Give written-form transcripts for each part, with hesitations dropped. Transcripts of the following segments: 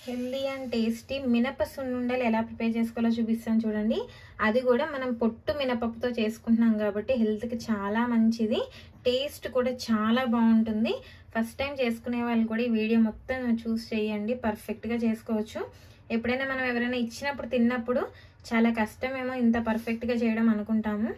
Healthy and tasty మినప సున్నుండలు ఎలా ప్రిపేర్ చేసుకోవాలో చూపిస్తాను చూడండి. అది కూడా మనం పొట్టు మినపప్పుతో చేసుకుంటున్నాం కాబట్టి హెల్త్కి చాలా మంచిది, టేస్ట్ కూడా చాలా బాగుంటుంది. ఫస్ట్ టైం చేసుకునే వాళ్ళు కూడా ఈ వీడియో మొత్తం చూస్ చేయండి, పర్ఫెక్ట్గా చేసుకోవచ్చు. ఎప్పుడైనా మనం ఎవరైనా ఇచ్చినప్పుడు తిన్నప్పుడు చాలా కష్టమేమో ఇంత పర్ఫెక్ట్గా చేయడం అనుకుంటాము,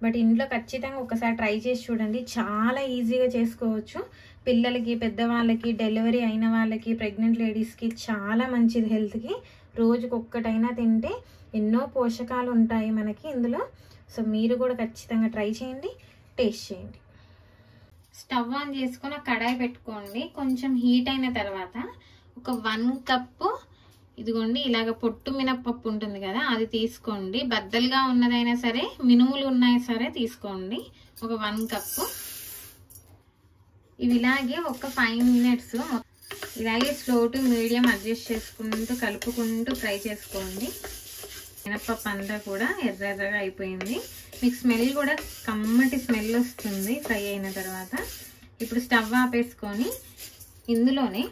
బట్ ఇంట్లో ఖచ్చితంగా ఒకసారి ట్రై చేసి చూడండి, చాలా ఈజీగా చేసుకోవచ్చు. పిల్లలకి, పెద్దవాళ్ళకి, డెలివరీ అయిన వాళ్ళకి, ప్రెగ్నెంట్ లేడీస్కి చాలా మంచిది హెల్త్కి. రోజుకి ఒక్కటైనా తింటే ఎన్నో పోషకాలు ఉంటాయి మనకి ఇందులో. సో మీరు కూడా ఖచ్చితంగా ట్రై చేయండి, టేస్ట్ చేయండి. స్టవ్ ఆన్ చేసుకొని కడాయి పెట్టుకోండి. కొంచెం హీట్ అయిన తర్వాత ఒక 1 కప్పు ఇదిగోండి ఇలాగ పొట్టు మినపప్పు ఉంటుంది కదా, అది తీసుకోండి. బద్దలుగా ఉన్నదైనా సరే, మినుములు ఉన్నాయి సరే తీసుకోండి. ఒక 1 కప్పు. ఇవి ఇలాగే ఒక 5 మినిట్స్ ఇలాగే స్లో టు మీడియం అడ్జస్ట్ చేసుకుంటూ కలుపుకుంటూ ఫ్రై చేసుకోండి. మినపప్పు అంతా కూడా ఎర్రగా అయిపోయింది. మీకు స్మెల్ కూడా కమ్మటి స్మెల్ వస్తుంది ఫ్రై అయిన తర్వాత. ఇప్పుడు స్టవ్ ఆపేసుకొని ఇందులోనే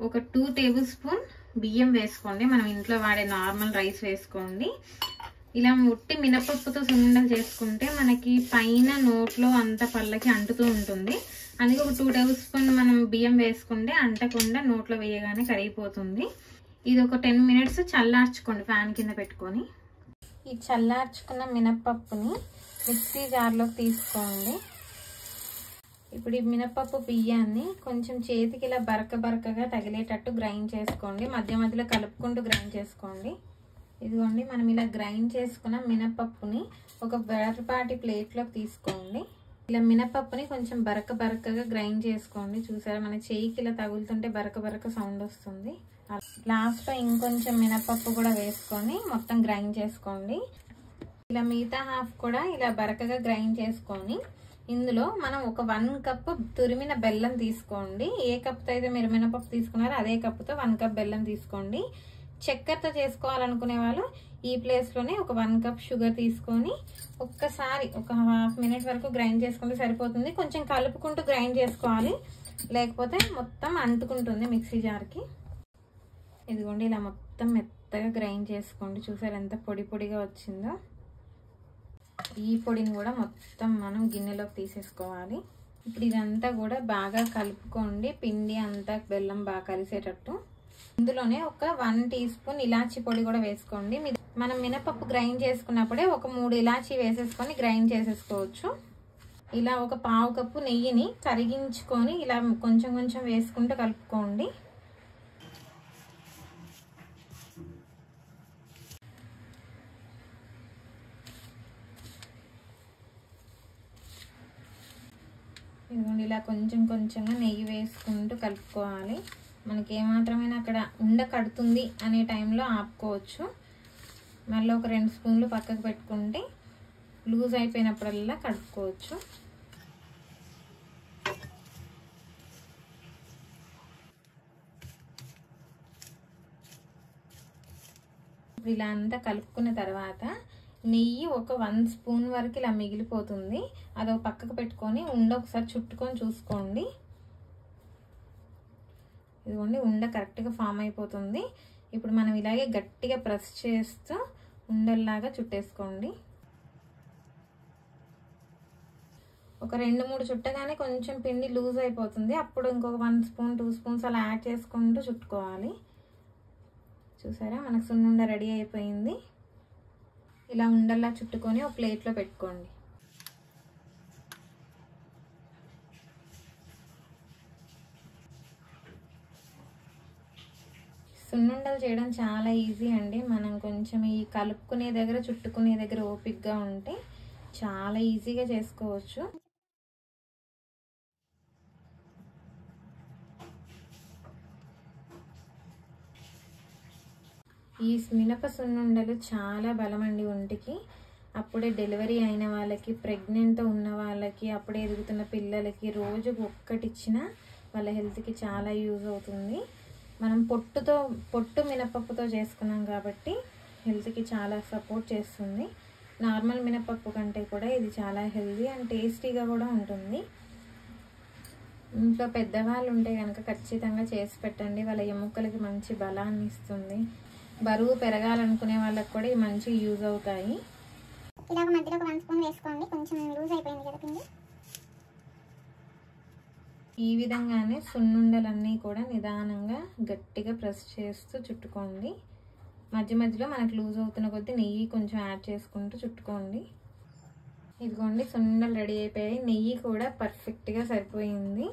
ఒక 2 టేబుల్ స్పూన్ బియ్యం వేసుకోండి. మనం ఇంట్లో వాడే నార్మల్ రైస్ వేసుకోండి. ఇలా ఉట్టి మినపప్పుతో సున్నుండలు చేసుకుంటే మనకి పైన నోట్లో అంత పళ్ళకి అంటుతూ ఉంటుంది. అందుకే ఒక 2 టేబుల్ స్పూన్ మనం బియ్యం వేసుకుంటే అంటకుండా నోట్లో వేయగానే కరిగిపోతుంది. ఇది ఒక 10 మినిట్స్ చల్లార్చుకోండి ఫ్యాన్ కింద పెట్టుకొని. ఈ చల్లార్చుకున్న మినపప్పుని మిక్సీ జార్లోకి తీసుకోండి. ఇప్పుడు ఈ మినపప్పు బియ్యాన్ని కొంచెం చేతికి ఇలా బరకగా తగిలేటట్టు గ్రైండ్ చేసుకోండి. మధ్య మధ్యలో కలుపుకుంటూ గ్రైండ్ చేసుకోండి. ఇదిగోండి మనం ఇలా గ్రైండ్ చేసుకున్న మినపప్పుని ఒక వెడల్పాటి ప్లేట్లోకి తీసుకోండి. ఇలా మినపప్పుని కొంచెం బరకగా గ్రైండ్ చేసుకోండి. చూసారా, మన చేయికి ఇలా తగులుతుంటే బరక సౌండ్ వస్తుంది. లాస్ట్లో ఇంకొంచెం మినపప్పు కూడా వేసుకొని మొత్తం గ్రైండ్ చేసుకోండి. ఇలా మిగతా హాఫ్ కూడా ఇలా బరకగా గ్రైండ్ చేసుకొని ఇందులో మనం ఒక 1 కప్పు తురిమిన బెల్లం తీసుకోండి. ఏ కప్తో అయితే మీరు మినపప్పు తీసుకున్నారో అదే కప్పుతో 1 కప్ బెల్లం తీసుకోండి. చక్కెరతో చేసుకోవాలనుకునే వాళ్ళు ఈ ప్లేస్లోనే ఒక 1 కప్ షుగర్ తీసుకొని ఒక్కసారి ఒక ½ మినిట్ వరకు గ్రైండ్ చేసుకుంటే సరిపోతుంది. కొంచెం కలుపుకుంటూ గ్రైండ్ చేసుకోవాలి, లేకపోతే మొత్తం అంటుకుంటుంది మిక్సీ జార్కి. ఇదిగోండి ఇలా మొత్తం మెత్తగా గ్రైండ్ చేసుకోండి. చూసారు ఎంత పొడిగా వచ్చిందో. ఈ పొడిని కూడా మొత్తం మనం గిన్నెలోకి తీసేసుకోవాలి. ఇప్పుడు ఇదంతా కూడా బాగా కలుపుకోండి, పిండి అంతా బెల్లం బాగా కలిసేటట్టు. ఇందులోనే ఒక 1 టీ స్పూన్ ఇలాచీ పొడి కూడా వేసుకోండి. మనం మినపప్పు గ్రైండ్ చేసుకున్నప్పుడే ఒక 3 ఇలాచీ వేసేసుకొని గ్రైండ్ చేసేసుకోవచ్చు. ఇలా ఒక 1/2 కప్పు నెయ్యిని కరిగించుకొని ఇలా కొంచెం వేసుకుంటూ కలుపుకోండి. ఇదిగోండి ఇలా కొంచెంగా నెయ్యి వేసుకుంటూ కలుపుకోవాలి. మనకి ఏమాత్రమైనా అక్కడ కడుతుంది అనే టైంలో ఆపుకోవచ్చు. మళ్ళీ ఒక 2 స్పూన్లు పక్కకు పెట్టుకుంటే లూజ్ అయిపోయినప్పుడల్లా కలుపుకోవచ్చు. ఇప్పుడు ఇలా అంతా కలుపుకున్న తర్వాత నెయ్యి ఒక 1 స్పూన్ వరకు ఇలా మిగిలిపోతుంది. అదొక పక్కకు పెట్టుకొని ఒకసారి చుట్టుకొని చూసుకోండి. ఇదిగోండి ఉండ కరెక్ట్గా ఫామ్ అయిపోతుంది. ఇప్పుడు మనం ఇలాగే గట్టిగా ప్రెస్ చేస్తూ ఉండల్లాగా చుట్టేసుకోండి. ఒక 2-3 చుట్టగానే కొంచెం పిండి లూజ్ అయిపోతుంది. అప్పుడు ఇంకొక 1 స్పూన్ 2 స్పూన్స్ అలా యాడ్ చేసుకుంటూ చుట్టుకోవాలి. చూసారా, మనకు సున్నుండ రెడీ అయిపోయింది. ఇలా ఉండల్లా చుట్టుకొని ఒక ప్లేట్లో పెట్టుకోండి. సున్నుండలు చేయడం చాలా ఈజీ అండి. మనం కొంచెం ఈ కలుపుకునే దగ్గర, చుట్టుకునే దగ్గర ఓపికగా ఉంటే చాలా ఈజీగా చేసుకోవచ్చు. ఈ మినప సున్నుండలు చాలా బలమండి ఒంటికి. అప్పుడే డెలివరీ అయిన వాళ్ళకి, ప్రెగ్నెంట్ ఉన్న వాళ్ళకి, అప్పుడే ఎదుగుతున్న పిల్లలకి రోజుకు ఒక్కటిచ్చినా వాళ్ళ హెల్త్కి చాలా యూజ్ అవుతుంది. మనం పొట్టు మినపప్పుతో చేసుకున్నాం కాబట్టి హెల్త్కి చాలా సపోర్ట్ చేస్తుంది. నార్మల్ మినపప్పు కంటే కూడా ఇది చాలా హెల్తీ అండ్ టేస్టీగా కూడా ఉంటుంది. ఇంట్లో పెద్దవాళ్ళు ఉంటే కనుక ఖచ్చితంగా చేసి పెట్టండి. వాళ్ళ ఎముకలకి మంచి బలాన్ని ఇస్తుంది. బరువు పెరగాలనుకునే వాళ్ళకి కూడా ఇవి మంచిగా యూజ్ అవుతాయి. ఇలాగ మధ్యలో ఒక 1 స్పూన్ వేసుకోండి. కొంచెం లూజ్ అయిపోయింది కదా పిండి. ఈ విధంగానే సున్నుండలన్నీ కూడా నిదానంగా గట్టిగా ప్రెస్ చేస్తూ చుట్టుకోండి. మధ్య మధ్యలో మనకు లూజ్ అవుతున్న కొద్దీ నెయ్యి కొంచెం యాడ్ చేసుకుంటూ చుట్టుకోండి. ఇదిగోండి సున్నుండలు రెడీ అయిపోయాయి. నెయ్యి కూడా పర్ఫెక్ట్గా సరిపోయింది.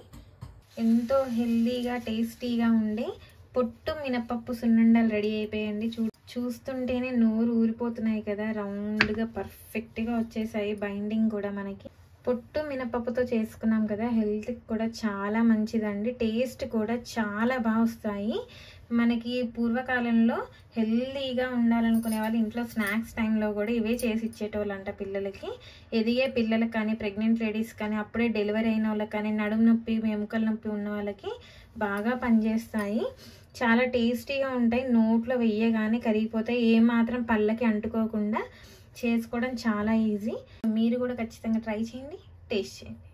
ఎంతో హెల్దీగా టేస్టీగా ఉండే పొట్టు మినపప్పు సున్నుండలు రెడీ అయిపోయాయండి. చూస్తుంటేనే నోరు ఊరిపోతున్నాయి కదా. రౌండ్గా పర్ఫెక్ట్గా వచ్చేసాయి. బైండింగ్ కూడా మనకి పొట్టు మినపప్పుతో చేసుకున్నాం కదా. హెల్త్కి కూడా చాలా మంచిదండి. టేస్ట్ కూడా చాలా బాగా వస్తాయి. మనకి పూర్వకాలంలో హెల్తీగా ఉండాలనుకునే వాళ్ళు ఇంట్లో స్నాక్స్ టైంలో కూడా ఇవే చేసి ఇచ్చేటోళ్ళంట పిల్లలకి. ఎదిగే పిల్లలకి కానీ, ప్రెగ్నెంట్ లేడీస్ కానీ, అప్పుడే డెలివరీ అయిన వాళ్ళకి కానీ, నడుము నొప్పి ఎముకల నొప్పి ఉన్న వాళ్ళకి బాగా పనిచేస్తాయి. చాలా టేస్టీగా ఉంటాయి. నోట్లో వెయ్యగానే కరిగిపోతాయి. ఏమాత్రం పళ్ళకి అంటుకోకుండా చేసుకోవడం చాలా ఈజీ. మీరు కూడా ఖచ్చితంగా ట్రై చేయండి, టేస్ట్ చేయండి.